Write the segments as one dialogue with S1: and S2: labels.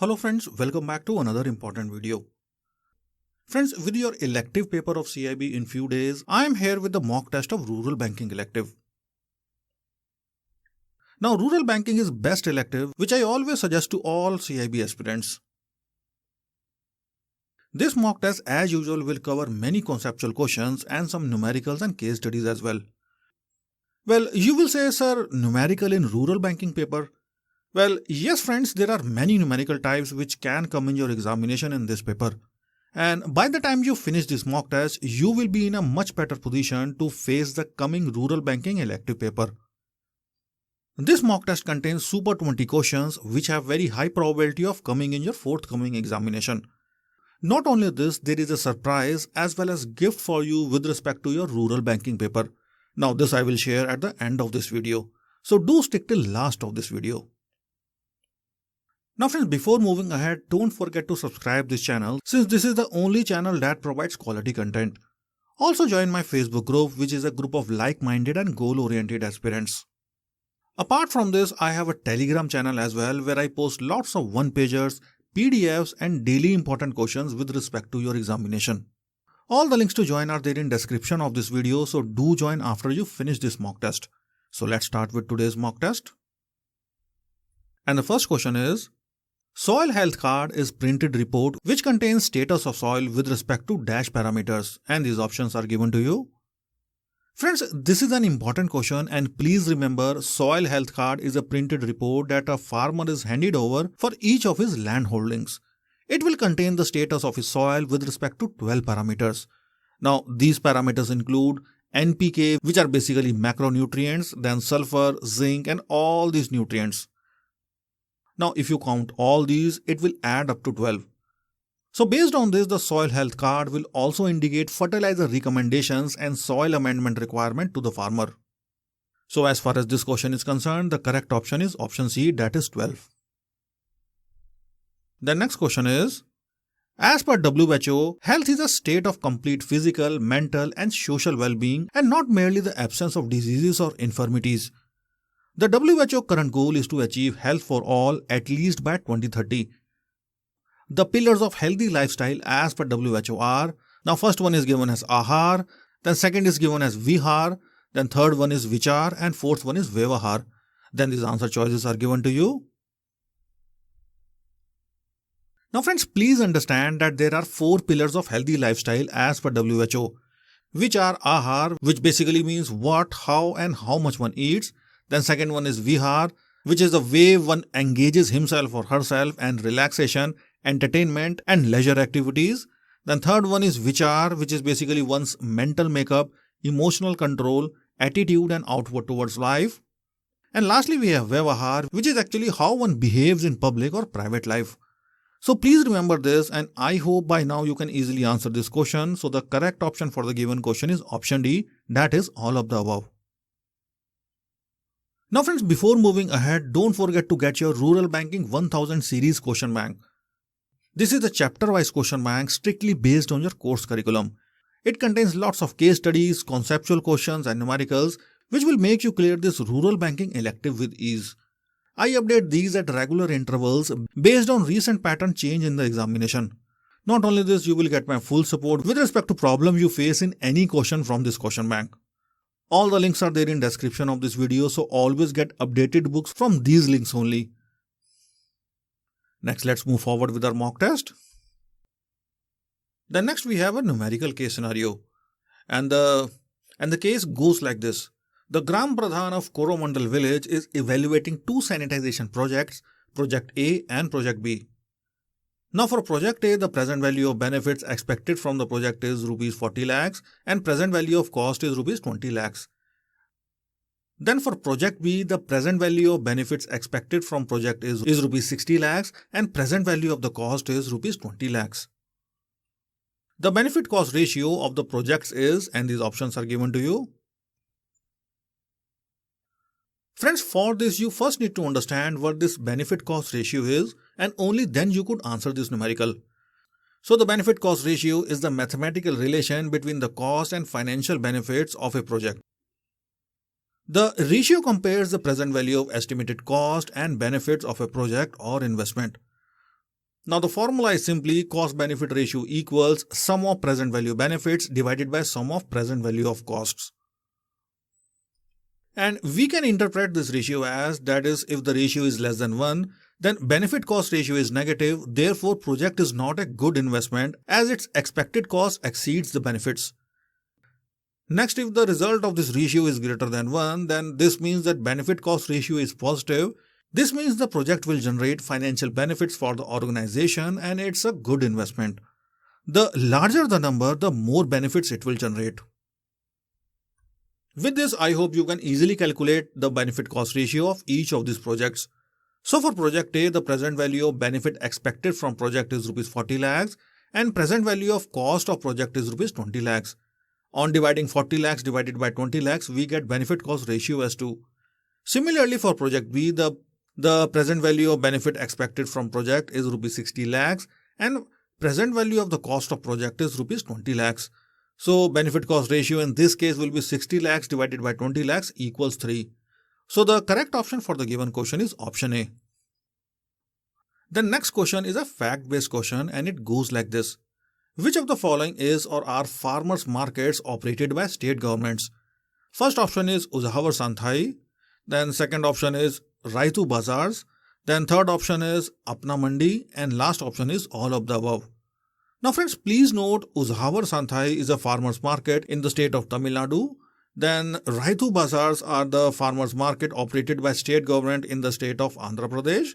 S1: Hello friends, welcome back to another important video. Friends, with your elective paper of CAIIB in few days, I am here with the mock test of Rural Banking Elective. Now, Rural Banking is best elective which I always suggest to all CAIIB aspirants. This mock test as usual will cover many conceptual questions and some numericals and case studies as well. Well, you will say, sir, numerical in Rural Banking paper? Well, yes friends, there are many numerical types which can come in your examination in this paper. And by the time you finish this mock test, you will be in a much better position to face the coming Rural Banking elective paper. This mock test contains super 20 questions which have very high probability of coming in your forthcoming examination. Not only this, there is a surprise as well as gift for you with respect to your Rural Banking paper. Now this I will share at the end of this video. So do stick till last of this video. Now friends, before moving ahead, don't forget to subscribe this channel since this is the only channel that provides quality content. Also join my Facebook group which is a group of like-minded and goal-oriented aspirants. Apart from this, I have a Telegram channel as well where I post lots of one-pagers, PDFs and daily important questions with respect to your examination. All the links to join are there in description of this video, so do join after you finish this mock test. So let's start with today's mock test. And the first question is, Soil health card is printed report which contains status of soil with respect to dash parameters, and these options are given to you. Friends, this is an important question and please remember soil health card is a printed report that a farmer is handed over for each of his land holdings. It will contain the status of his soil with respect to 12 parameters. Now these parameters include NPK, which are basically macronutrients, then sulfur, zinc and all these nutrients. Now if you count all these, it will add up to 12. So based on this, the soil health card will also indicate fertilizer recommendations and soil amendment requirement to the farmer. So as far as this question is concerned, the correct option is option C, that is 12. The next question is, as per WHO, health is a state of complete physical, mental and social well-being and not merely the absence of diseases or infirmities. The WHO current goal is to achieve health for all at least by 2030. The pillars of healthy lifestyle as per WHO are, now first one is given as Ahar, then second is given as Vihar, then third one is Vichar and fourth one is Vyavahar. Then these answer choices are given to you. Now friends, please understand that there are 4 pillars of healthy lifestyle as per WHO, which are Ahar, which basically means what, how and how much one eats. Then second one is Vihar, which is the way one engages himself or herself and relaxation, entertainment and leisure activities. Then third one is Vichar, which is basically one's mental makeup, emotional control, attitude and outward towards life. And lastly we have Vyavahar, which is actually how one behaves in public or private life. So please remember this and I hope by now you can easily answer this question. So the correct option for the given question is option D, that is all of the above. Now friends, before moving ahead, don't forget to get your Rural Banking 1000 series question bank. This is a chapter-wise question bank strictly based on your course curriculum. It contains lots of case studies, conceptual questions and numericals which will make you clear this Rural Banking elective with ease. I update these at regular intervals based on recent pattern change in the examination. Not only this, you will get my full support with respect to problem you face in any question from this question bank. All the links are there in description of this video, so always get updated books from these links only. Next, let's move forward with our mock test. Then next we have a numerical case scenario. And the case goes like this. The Gram Pradhan of Coromandel village is evaluating 2 sanitization projects, Project A and Project B. Now for Project A, the present value of benefits expected from the project is Rs 40 lakhs and present value of cost is Rs 20 lakhs. Then for Project B, the present value of benefits expected from project is Rs 60 lakhs and present value of the cost is Rs 20 lakhs. The benefit cost ratio of the projects is, and these options are given to you. Friends, for this you first need to understand what this benefit cost ratio is and only then you could answer this numerical. So the benefit cost ratio is the mathematical relation between the cost and financial benefits of a project. The ratio compares the present value of estimated cost and benefits of a project or investment. Now the formula is simply cost benefit ratio equals sum of present value benefits divided by sum of present value of costs. And we can interpret this ratio as, that is, if the ratio is less than 1, then benefit cost ratio is negative, therefore project is not a good investment as its expected cost exceeds the benefits. Next, if the result of this ratio is greater than 1, then this means that benefit cost ratio is positive. This means the project will generate financial benefits for the organization and it's a good investment. The larger the number, the more benefits it will generate. With this, I hope you can easily calculate the benefit cost ratio of each of these projects. So for project A, the present value of benefit expected from project is Rs 40 lakhs and present value of cost of project is Rs 20 lakhs. On dividing 40 lakhs divided by 20 lakhs, we get benefit cost ratio as 2. Similarly, for project B, the present value of benefit expected from project is Rs 60 lakhs and present value of the cost of project is Rs 20 lakhs. So benefit cost ratio in this case will be 60 lakhs divided by 20 lakhs equals 3. So the correct option for the given question is option A. The next question is a fact-based question and it goes like this. Which of the following is or are farmers markets operated by state governments? First option is Uzhavar Santhai. Then second option is Raitu Bazaars. Then third option is Apna Mandi. And last option is all of the above. Now friends, please note Uzhavar Santhai is a farmers market in the state of Tamil Nadu. Then Raitu Bazaars are the farmers market operated by state government in the state of Andhra Pradesh.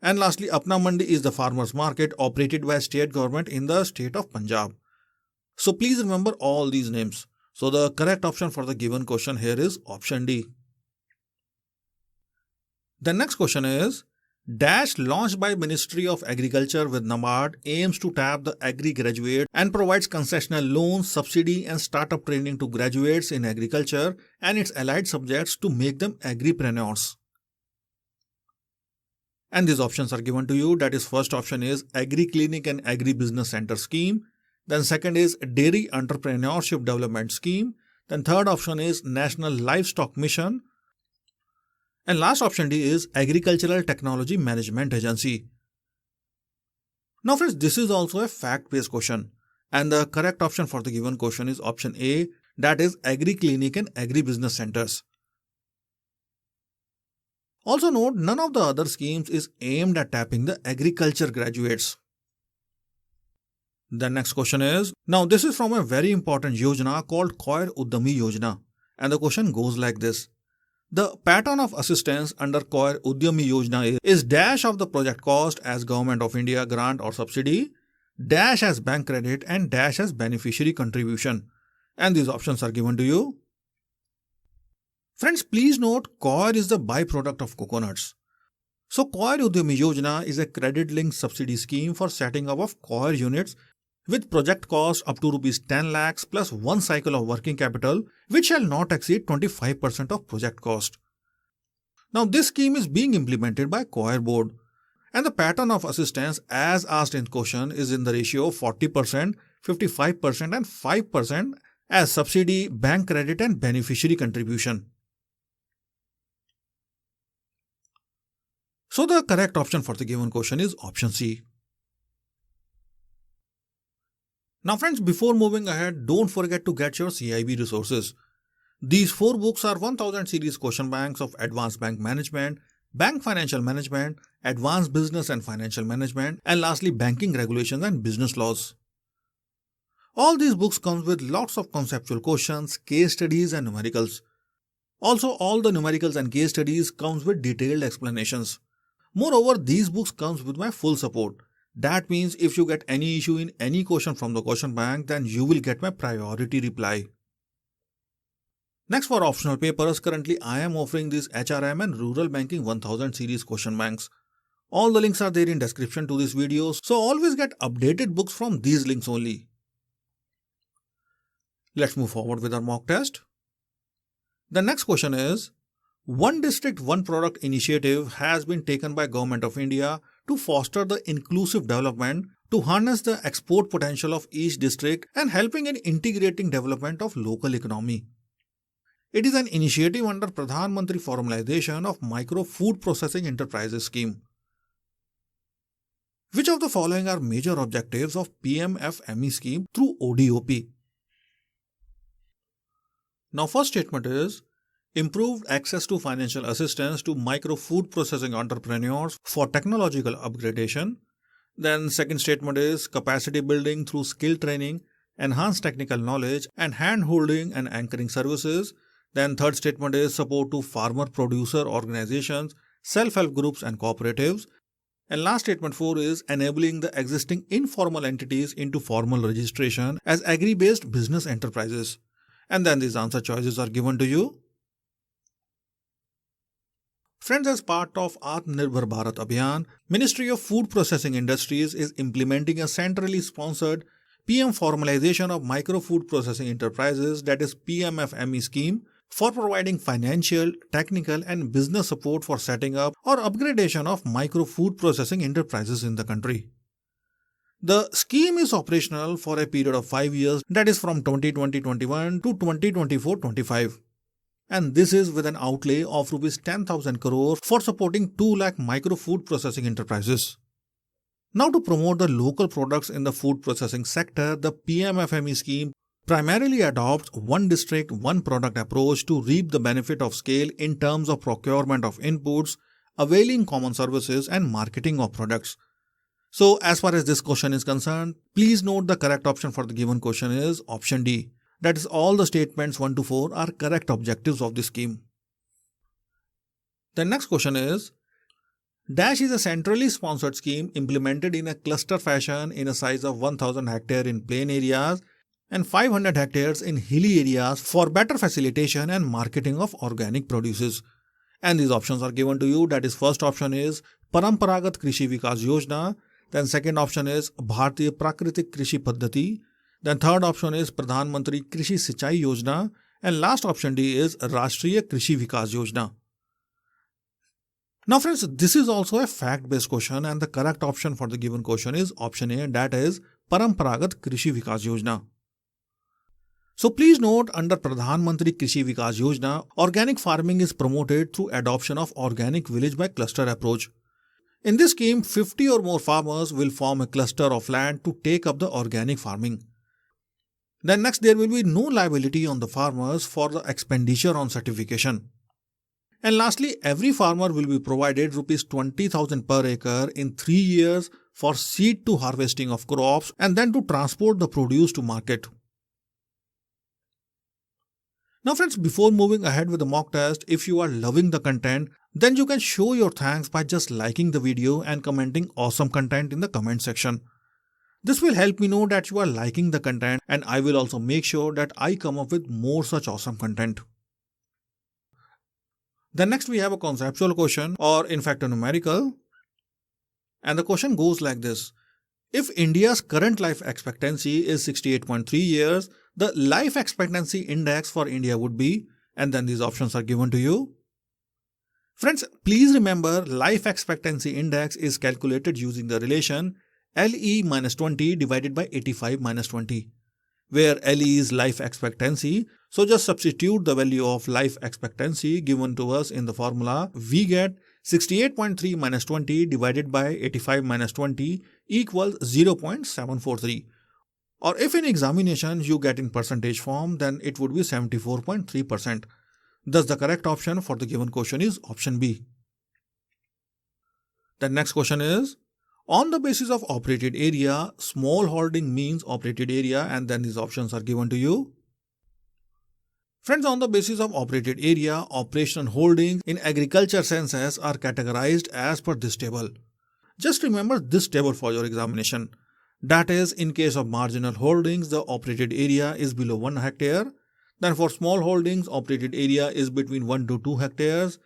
S1: And lastly, Apna Mandi is the farmers market operated by state government in the state of Punjab. So please remember all these names. So the correct option for the given question here is option D. The next question is, Dash launched by Ministry of Agriculture with NABARD aims to tap the agri graduate and provides concessional loans, subsidy and startup training to graduates in agriculture and its allied subjects to make them agripreneurs. And these options are given to you. That is, first option is Agri Clinic and Agri Business Center Scheme. Then second is Dairy Entrepreneurship Development Scheme. Then third option is National Livestock Mission. And last option D is Agricultural Technology Management Agency. Now friends, this is also a fact-based question. And the correct option for the given question is option A, that is Agri Clinic and Agri Business Centers. Also note, none of the other schemes is aimed at tapping the agriculture graduates. The next question is, now this is from a very important Yojana called CAIIB Udyami Yojana. And the question goes like this. The pattern of assistance under CAIIB Udyami Yojana is dash of the project cost as Government of India grant or subsidy, dash as bank credit and dash as beneficiary contribution. And these options are given to you. Friends, please note coir is the byproduct of coconuts. So CAIIB Udyami Yojana is a credit-linked subsidy scheme for setting up of coir units with project cost up to Rs 10 lakhs plus one cycle of working capital which shall not exceed 25% of project cost. Now this scheme is being implemented by CAIIB board and the pattern of assistance as asked in question is in the ratio of 40%, 55% and 5% as subsidy, bank credit and beneficiary contribution. So the correct option for the given question is option C. Now friends, before moving ahead, don't forget to get your CAIIB resources. These 4 books are 1000 series question banks of Advanced Bank Management, Bank Financial Management, Advanced Business and Financial Management, and lastly Banking Regulations and Business Laws. All these books come with lots of conceptual questions, case studies and numericals. Also, all the numericals and case studies comes with detailed explanations. Moreover, these books comes with my full support. That means if you get any issue in any question from the question bank, then you will get my priority reply. Next, for optional papers, currently I am offering these HRM and Rural Banking 1000 series question banks. All the links are there in description to this video, so always get updated books from these links only. Let's move forward with our mock test. The next question is, One District, One Product initiative has been taken by Government of India to foster the inclusive development, to harness the export potential of each district and helping in integrating development of local economy. It is an initiative under Pradhan Mantri Formalization of Micro Food Processing Enterprises Scheme. Which of the following are major objectives of PMFME scheme through ODOP? Now, first statement is improved access to financial assistance to micro food processing entrepreneurs for technological upgradation. Then second statement is capacity building through skill training, enhanced technical knowledge and hand-holding and anchoring services. Then third statement is support to farmer producer organizations, self-help groups and cooperatives. And last statement 4 is enabling the existing informal entities into formal registration as agri-based business enterprises. And then these answer choices are given to you. Friends, as part of Atmanirbhar Bharat Abhiyan, Ministry of Food Processing Industries is implementing a centrally sponsored PM Formalization of Micro Food Processing Enterprises, that is PMFME scheme, for providing financial, technical and business support for setting up or upgradation of micro food processing enterprises in the country. The scheme is operational for a period of 5 years, that is from 2020-21 to 2024-25. And this is with an outlay of Rs 10,000 crore for supporting 2 lakh micro food processing enterprises. Now, to promote the local products in the food processing sector, the PMFME scheme primarily adopts one district, one product approach to reap the benefit of scale in terms of procurement of inputs, availing common services and marketing of products. So, as far as this question is concerned, please note the correct option for the given question is option D. That is, all the statements 1 to 4 are correct objectives of the scheme. The next question is, Dash is a centrally sponsored scheme implemented in a cluster fashion in a size of 1000 hectare in plain areas and 500 hectares in hilly areas for better facilitation and marketing of organic produces. And these options are given to you. That is, first option is Paramparagat Krishi Vikas Yojana. Then second option is Bharatiya Prakritik Krishi Paddhati. Then third option is Pradhan Mantri Krishi Sinchai Yojana. And last option D is Rashtriya Krishi Vikas Yojana. Now friends, this is also a fact-based question and the correct option for the given question is option A, that is Paramparagat Krishi Vikas Yojana. So please note, under Pradhan Mantri Krishi Vikas Yojana, organic farming is promoted through adoption of organic village by cluster approach. In this scheme, 50 or more farmers will form a cluster of land to take up the organic farming. Then next, there will be no liability on the farmers for the expenditure on certification. And lastly, every farmer will be provided Rs 20,000 per acre in 3 years for seed to harvesting of crops and then to transport the produce to market. Now friends, before moving ahead with the mock test, if you are loving the content, then you can show your thanks by just liking the video and commenting awesome content in the comment section. This will help me know that you are liking the content, and I will also make sure that I come up with more such awesome content. Then next we have a conceptual question, or in fact a numerical. And the question goes like this. If India's current life expectancy is 68.3 years, the life expectancy index for India would be, and then these options are given to you. Friends, please remember, life expectancy index is calculated using the relation LE minus 20 divided by 85 minus 20, where LE is life expectancy. So just substitute the value of life expectancy given to us in the formula. We get 68.3 minus 20 divided by 85 minus 20 equals 0.743. Or if in examination you get in percentage form, then it would be 74.3%. Thus the correct option for the given question is option B. The next question is, on the basis of operated area, small holding means operated area, and then these options are given to you. Friends, on the basis of operated area, operational holdings in agriculture census are categorized as per this table. Just remember this table for your examination. That is, in case of marginal holdings, the operated area is below 1 hectare. Then for small holdings, operated area is between 1 to 2 hectares.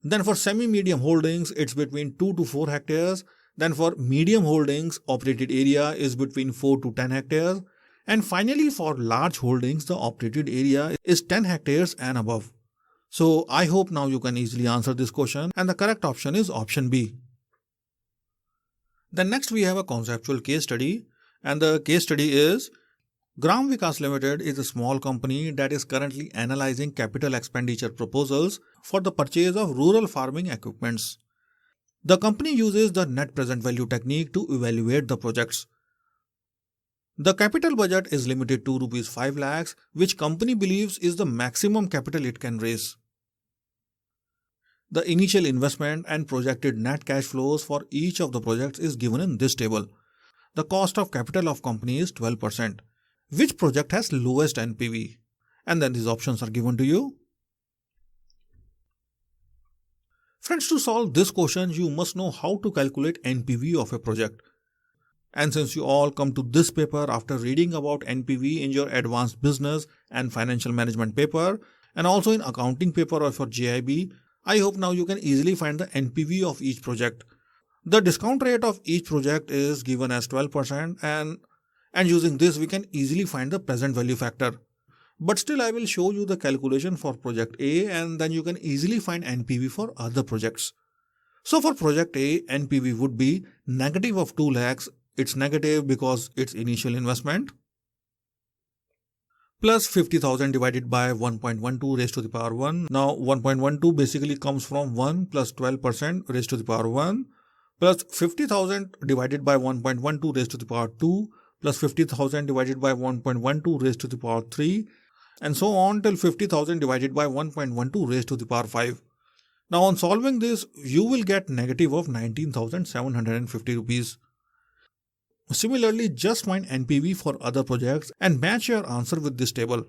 S1: Then for semi-medium holdings, it's between 2 to 4 hectares. Then for medium holdings, operated area is between 4 to 10 hectares. And finally, for large holdings, the operated area is 10 hectares and above. So I hope now you can easily answer this question, and the correct option is option B. Then next we have a conceptual case study, and the case study is Gram Vikas Limited is a small company that is currently analyzing capital expenditure proposals for the purchase of rural farming equipments. The company uses the net present value technique to evaluate the projects. The capital budget is limited to Rs 5 lakhs, which company believes is the maximum capital it can raise. The initial investment and projected net cash flows for each of the projects is given in this table. The cost of capital of company is 12%. Which project has lowest NPV? And then these options are given to you. Friends, to solve this question, you must know how to calculate NPV of a project. And since you all come to this paper after reading about NPV in your advanced business and financial management paper and also in accounting paper for CAIIB, I hope now you can easily find the NPV of each project. The discount rate of each project is given as 12% and using this we can easily find the present value factor. But still I will show you the calculation for project A and then you can easily find NPV for other projects. So for project A, NPV would be negative of 2 lakhs. It's negative because it's initial investment, plus 50,000 divided by 1.12 raised to the power 1. Now 1.12 basically comes from 1 plus 12% raised to the power 1 plus 50,000 divided by 1.12 raised to the power 2 plus 50,000 divided by 1.12 raised to the power 3 and so on till 50,000 divided by 1.12 raised to the power 5. Now on solving this, you will get negative of 19,750 rupees. Similarly, just find NPV for other projects and match your answer with this table.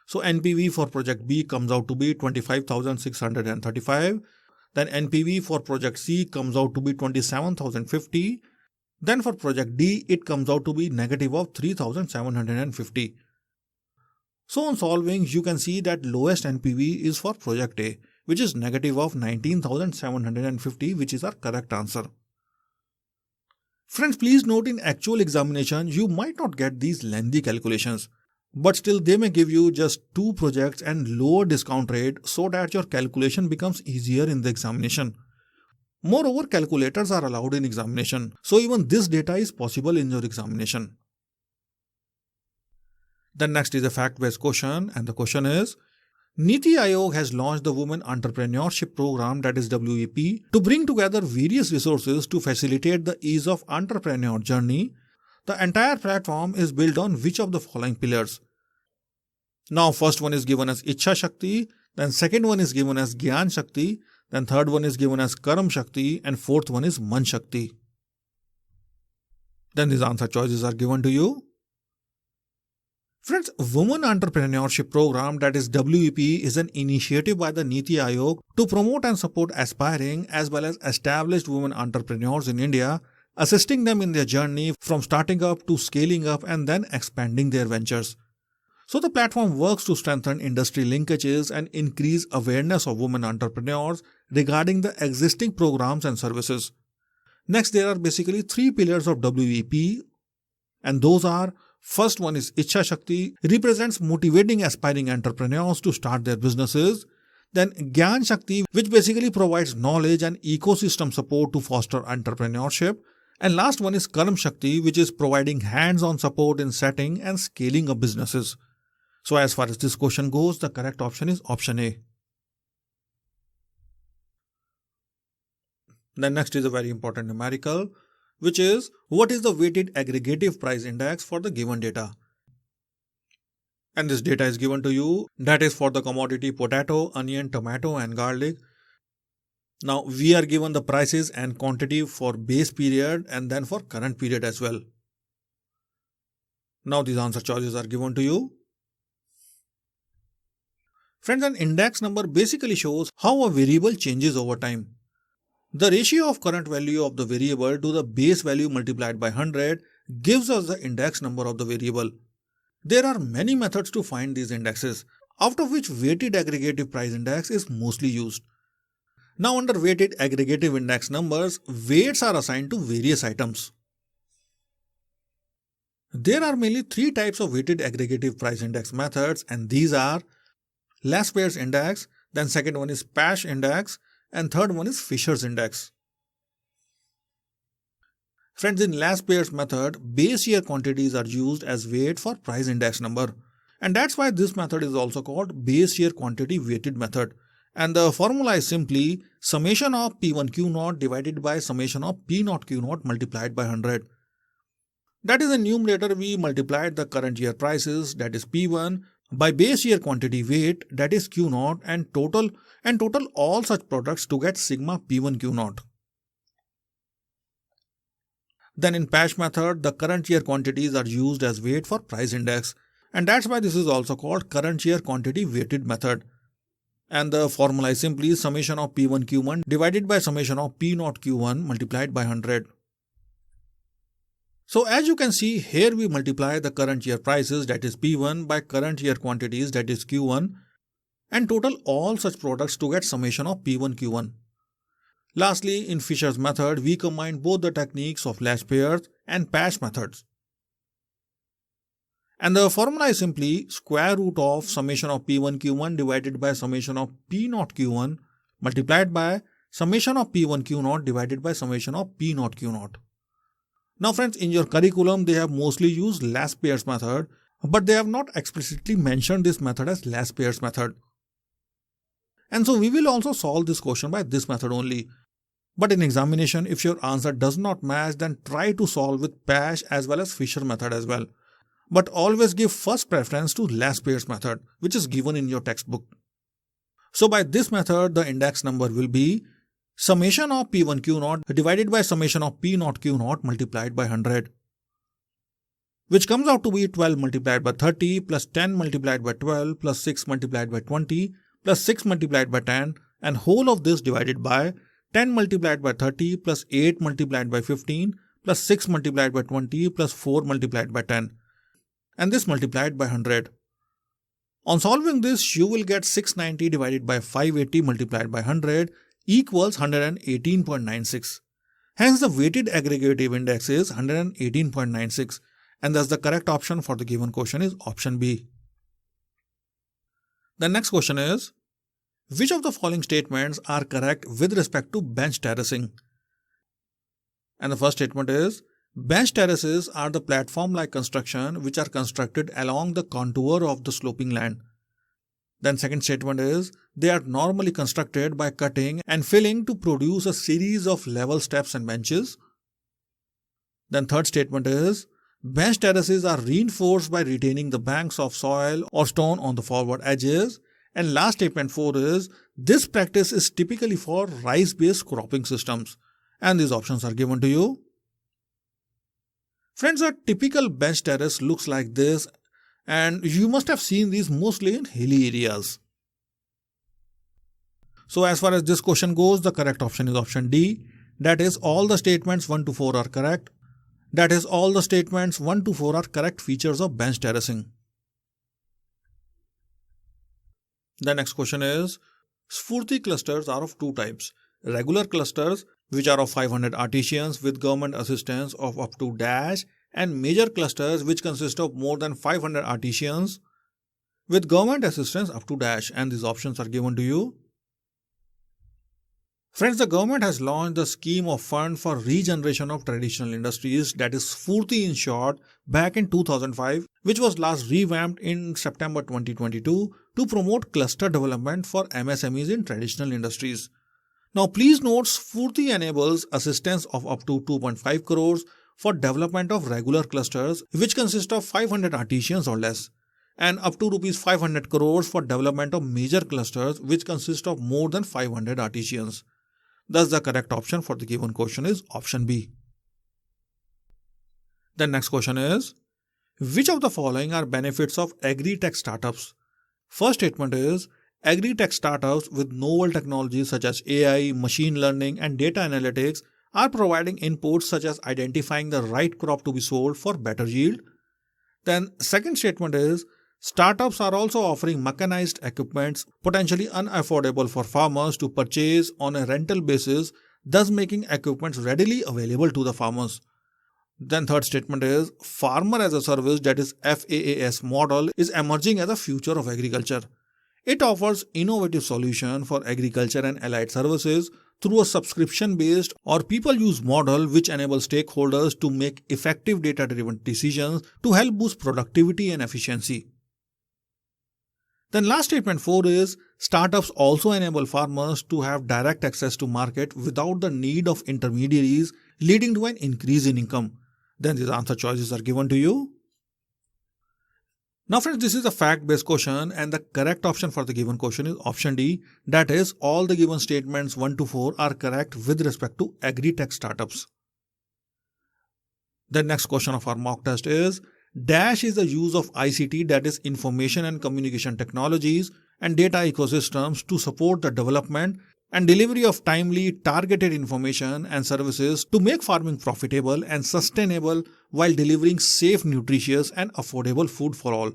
S1: So NPV for project B comes out to be 25,635. Then NPV for project C comes out to be 27,050. Then for project D, it comes out to be negative of 3,750. So on solving, you can see that lowest NPV is for project A, which is negative of 19,750, which is our correct answer. Friends, please note in actual examination, you might not get these lengthy calculations, but still they may give you just 2 projects and lower discount rate so that your calculation becomes easier in the examination. Moreover, calculators are allowed in examination, so even this data is possible in your examination. Then next is a fact-based question, and the question is, Niti Aayog has launched the Women Entrepreneurship Program, that is WEP, to bring together various resources to facilitate the ease of entrepreneur journey. The entire platform is built on which of the following pillars? Now first one is given as Ichha Shakti, then second one is given as Gyan Shakti, then third one is given as Karam Shakti and fourth one is Man Shakti. Then these answer choices are given to you. Friends, Women Entrepreneurship Program, that is WEP, is an initiative by the Niti Aayog to promote and support aspiring as well as established women entrepreneurs in India, assisting them in their journey from starting up to scaling up and then expanding their ventures. So the platform works to strengthen industry linkages and increase awareness of women entrepreneurs regarding the existing programs and services. Next, there are basically 3 pillars of WEP, and those are: first one is Ichha Shakti, represents motivating aspiring entrepreneurs to start their businesses. Then Gyan Shakti, which basically provides knowledge and ecosystem support to foster entrepreneurship. And last one is Karam Shakti, which is providing hands-on support in setting and scaling up businesses. So as far as this question goes, the correct option is option A. Then next is a very important numerical, which is what is the weighted aggregative price index for the given data. And this data is given to you, that is for the commodity potato, onion, tomato and garlic. Now we are given the prices and quantity for base period and then for current period as well. Now these answer choices are given to you. Friends, an index number basically shows how a variable changes over time. The ratio of current value of the variable to the base value multiplied by 100 gives us the index number of the variable. There are many methods to find these indexes, out of which weighted aggregative price index is mostly used. Now under weighted aggregative index numbers, weights are assigned to various items. There are mainly 3 types of weighted aggregative price index methods, and these are last pairs index, then second one is Pash index, and third one is Fisher's index. Friends, in last pairs method, base year quantities are used as weight for price index number, and that's why this method is also called base year quantity weighted method. And the formula is simply summation of P1 Q0 divided by summation of P0 Q0 multiplied by 100. That is, in numerator we multiplied the current year prices, that is P1, by base year quantity weight, that is Q0, and total all such products to get sigma P1 Q0. Then in PASH method, the current year quantities are used as weight for price index, and that's why this is also called current year quantity weighted method. And the formula is simply summation of P1 Q1 divided by summation of P0 Q1 multiplied by 100. So as you can see, here we multiply the current year prices, that is P1, by current year quantities, that is Q1, and total all such products to get summation of P1 Q1. Lastly, in Fisher's method, we combine both the techniques of latch pairs and PASH methods. And the formula is simply square root of summation of P1 Q1 divided by summation of P0 Q1 multiplied by summation of P1 Q0 divided by summation of P0 Q0. Now friends, in your curriculum, they have mostly used latch pairs method, but they have not explicitly mentioned this method as latch pairs method. And so we will also solve this question by this method only. But in examination, if your answer does not match, then try to solve with PASH as well as Fisher method as well. But always give first preference to latch pairs method, which is given in your textbook. So by this method, the index number will be summation of P1 Q0 divided by summation of P0 Q0 multiplied by 100, which comes out to be 12 multiplied by 30 plus 10 multiplied by 12 plus 6 multiplied by 20 plus 6 multiplied by 10, and whole of this divided by 10 multiplied by 30 plus 8 multiplied by 15 plus 6 multiplied by 20 plus 4 multiplied by 10, and this multiplied by 100. On solving this, you will get 690 divided by 580 multiplied by 100 equals 118.96. Hence the weighted aggregative index is 118.96, and thus the correct option for the given question is option B. The next question is, which of the following statements are correct with respect to bench terracing? And the first statement is, bench terraces are the platform-like construction which are constructed along the contour of the sloping land. Then second statement is, they are normally constructed by cutting and filling to produce a series of level steps and benches. Then third statement is, bench terraces are reinforced by retaining the banks of soil or stone on the forward edges. And last statement 4 is, this practice is typically for rice-based cropping systems. And these options are given to you. Friends, a typical bench terrace looks like this, and you must have seen these mostly in hilly areas. So as far as this question goes, the correct option is option D. That is, all the statements 1 to 4 are correct. That is, all the statements 1 to 4 are correct features of bench terracing. The next question is, Sphurti clusters are of two types. Regular clusters, which are of 500 artisans with government assistance of up to dash, and major clusters which consist of more than 500 artisans with government assistance up to dash, and these options are given to you. Friends, the government has launched the scheme of fund for regeneration of traditional industries, that is Sphurti in short, back in 2005, which was last revamped in September 2022 to promote cluster development for MSMEs in traditional industries. Now please note, Sphurti enables assistance of up to 2.5 crores for development of regular clusters which consist of 500 artisans or less, and up to Rs 500 crores for development of major clusters which consist of more than 500 artisans. Thus the correct option for the given question is option B. The next question is, which of the following are benefits of agri-tech startups? First statement is, agri-tech startups with novel technologies such as AI, machine learning and data analytics are providing inputs such as identifying the right crop to be sold for better yield. Then second statement is, startups are also offering mechanized equipments potentially unaffordable for farmers to purchase on a rental basis, thus making equipments readily available to the farmers. Then third statement is, farmer as a service, that is FaaS model, is emerging as a future of agriculture. It offers innovative solution for agriculture and allied services through a subscription-based or people-use model which enables stakeholders to make effective data-driven decisions to help boost productivity and efficiency. Then last statement 4 is startups also enable farmers to have direct access to market without the need of intermediaries, leading to an increase in income. Then these answer choices are given to you. Now friends, this is a fact-based question and the correct option for the given question is option D. That is, all the given statements 1 to 4 are correct with respect to agri-tech startups. The next question of our mock test is, dash is the use of ICT, that is information and communication technologies and data ecosystems to support the development and delivery of timely, targeted information and services to make farming profitable and sustainable while delivering safe, nutritious and affordable food for all.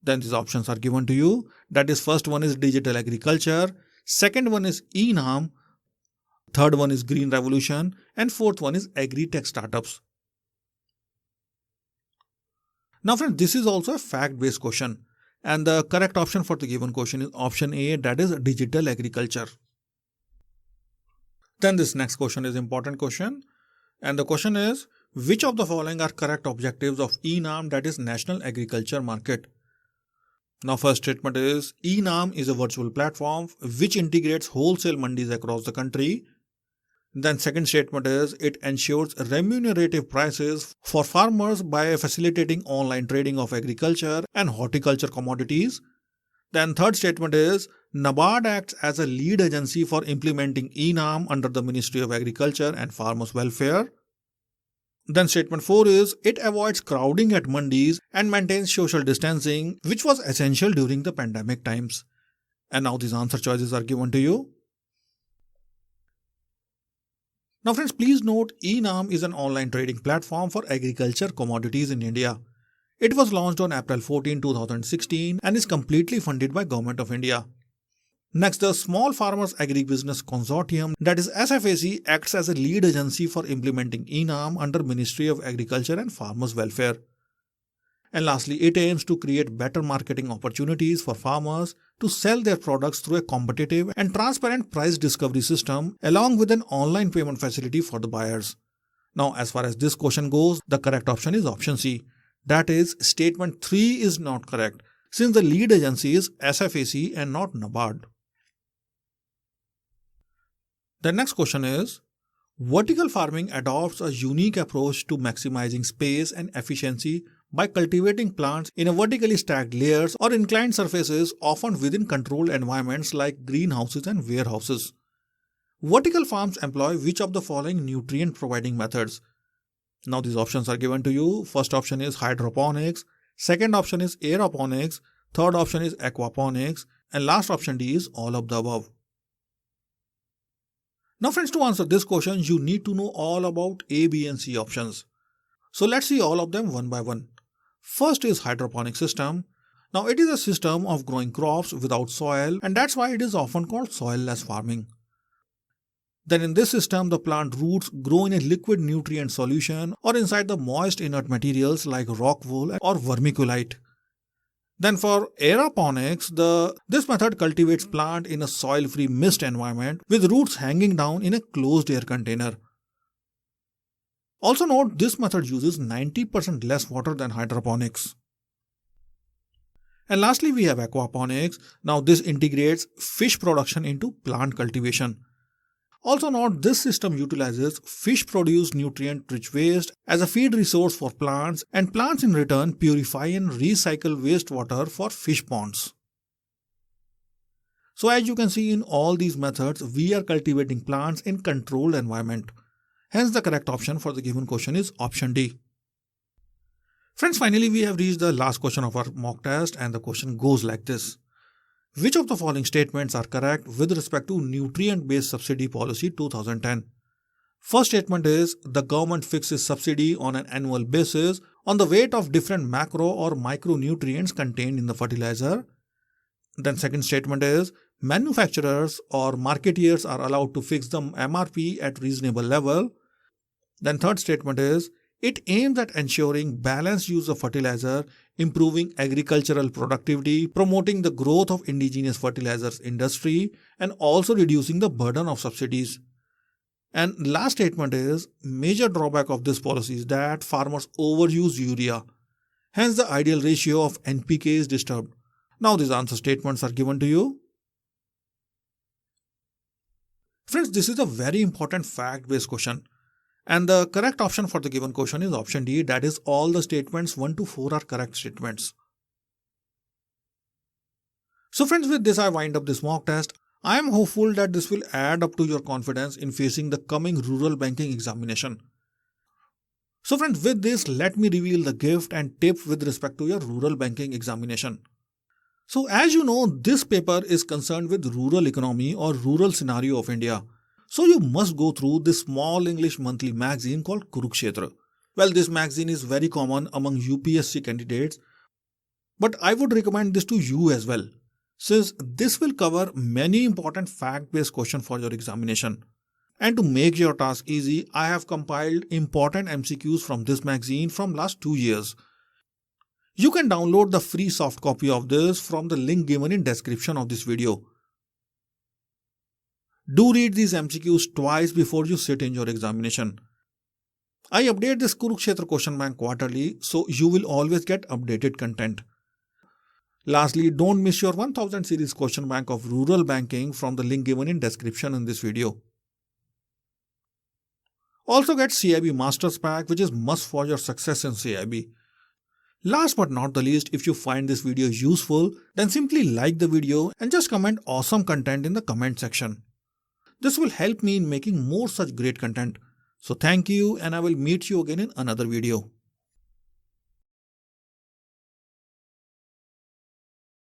S1: Then these options are given to you. That is, first one is digital agriculture, second one is e-NAM, third one is green revolution and fourth one is agri-tech startups. Now friends, this is also a fact-based question and the correct option for the given question is option A, that is digital agriculture. Then this next question is important question and the question is, which of the following are correct objectives of e-NAM, that is National Agriculture Market? Now first statement is, e-NAM is a virtual platform which integrates wholesale mandis across the country. Then second statement is, it ensures remunerative prices for farmers by facilitating online trading of agriculture and horticulture commodities. Then third statement is, NABARD acts as a lead agency for implementing e-NAM under the Ministry of Agriculture and Farmers Welfare. Then statement 4 is, it avoids crowding at mandis and maintains social distancing, which was essential during the pandemic times. And now these answer choices are given to you. Now friends, please note, e-NAM is an online trading platform for agriculture commodities in India. It was launched on April 14, 2016 and is completely funded by Government of India. Next, the Small Farmers Agribusiness Consortium, that is SFAC, acts as a lead agency for implementing e-NAM under Ministry of Agriculture and Farmers Welfare. And lastly, it aims to create better marketing opportunities for farmers to sell their products through a competitive and transparent price discovery system along with an online payment facility for the buyers. Now, as far as this question goes, the correct option is option C. That is, statement 3 is not correct since the lead agency is SFAC and not NABARD. The next question is, vertical farming adopts a unique approach to maximizing space and efficiency by cultivating plants in a vertically stacked layers or inclined surfaces, often within controlled environments like greenhouses and warehouses. Vertical farms employ which of the following nutrient providing methods? Now these options are given to you. First option is hydroponics, second option is aeroponics, third option is aquaponics, and last option D is all of the above. Now friends, to answer this question, you need to know all about A, B and C options. So let's see all of them one by one. First is hydroponic system. Now it is a system of growing crops without soil and that's why it is often called soil-less farming. Then in this system, the plant roots grow in a liquid nutrient solution or inside the moist inert materials like rock wool or vermiculite. Then for aeroponics, this method cultivates plant in a soil-free mist environment with roots hanging down in a closed air container. Also note, this method uses 90% less water than hydroponics. And lastly, we have aquaponics. Now this integrates fish production into plant cultivation. Also note, this system utilizes fish-produced nutrient-rich waste as a feed resource for plants and plants in return purify and recycle wastewater for fish ponds. So as you can see, in all these methods, we are cultivating plants in controlled environment. Hence the correct option for the given question is option D. Friends, finally we have reached the last question of our mock test and the question goes like this. Which of the following statements are correct with respect to nutrient-based subsidy policy 2010? First statement is, the government fixes subsidy on an annual basis on the weight of different macro or micronutrients contained in the fertilizer. Then second statement is, manufacturers or marketeers are allowed to fix the MRP at reasonable level. Then third statement is, it aims at ensuring balanced use of fertilizer, improving agricultural productivity, promoting the growth of indigenous fertilizers industry, and also reducing the burden of subsidies. And last statement is, major drawback of this policy is that farmers overuse urea. Hence the ideal ratio of NPK is disturbed. Now these answer statements are given to you. Friends, this is a very important fact-based question. And the correct option for the given question is option D, that is all the statements 1 to 4 are correct statements. So friends, with this I wind up this mock test. I am hopeful that this will add up to your confidence in facing the coming rural banking examination. So friends, with this let me reveal the gift and tip with respect to your rural banking examination. So as you know, this paper is concerned with rural economy or rural scenario of India. So you must go through this small English monthly magazine called Kurukshetra. Well, this magazine is very common among UPSC candidates, but I would recommend this to you as well, since this will cover many important fact-based questions for your examination. And to make your task easy, I have compiled important MCQs from this magazine from last 2 years. You can download the free soft copy of this from the link given in description of this video. Do read these MCQs twice before you sit in your examination. I update this Kurukshetra question bank quarterly, so you will always get updated content. Lastly, don't miss your 1000 series question bank of rural banking from the link given in description in this video. Also get CAIIB Masters Pack, which is must for your success in CAIIB. Last but not the least, if you find this video useful, then simply like the video and just comment awesome content in the comment section. This will help me in making more such great content. So thank you, and I will meet you again in another video.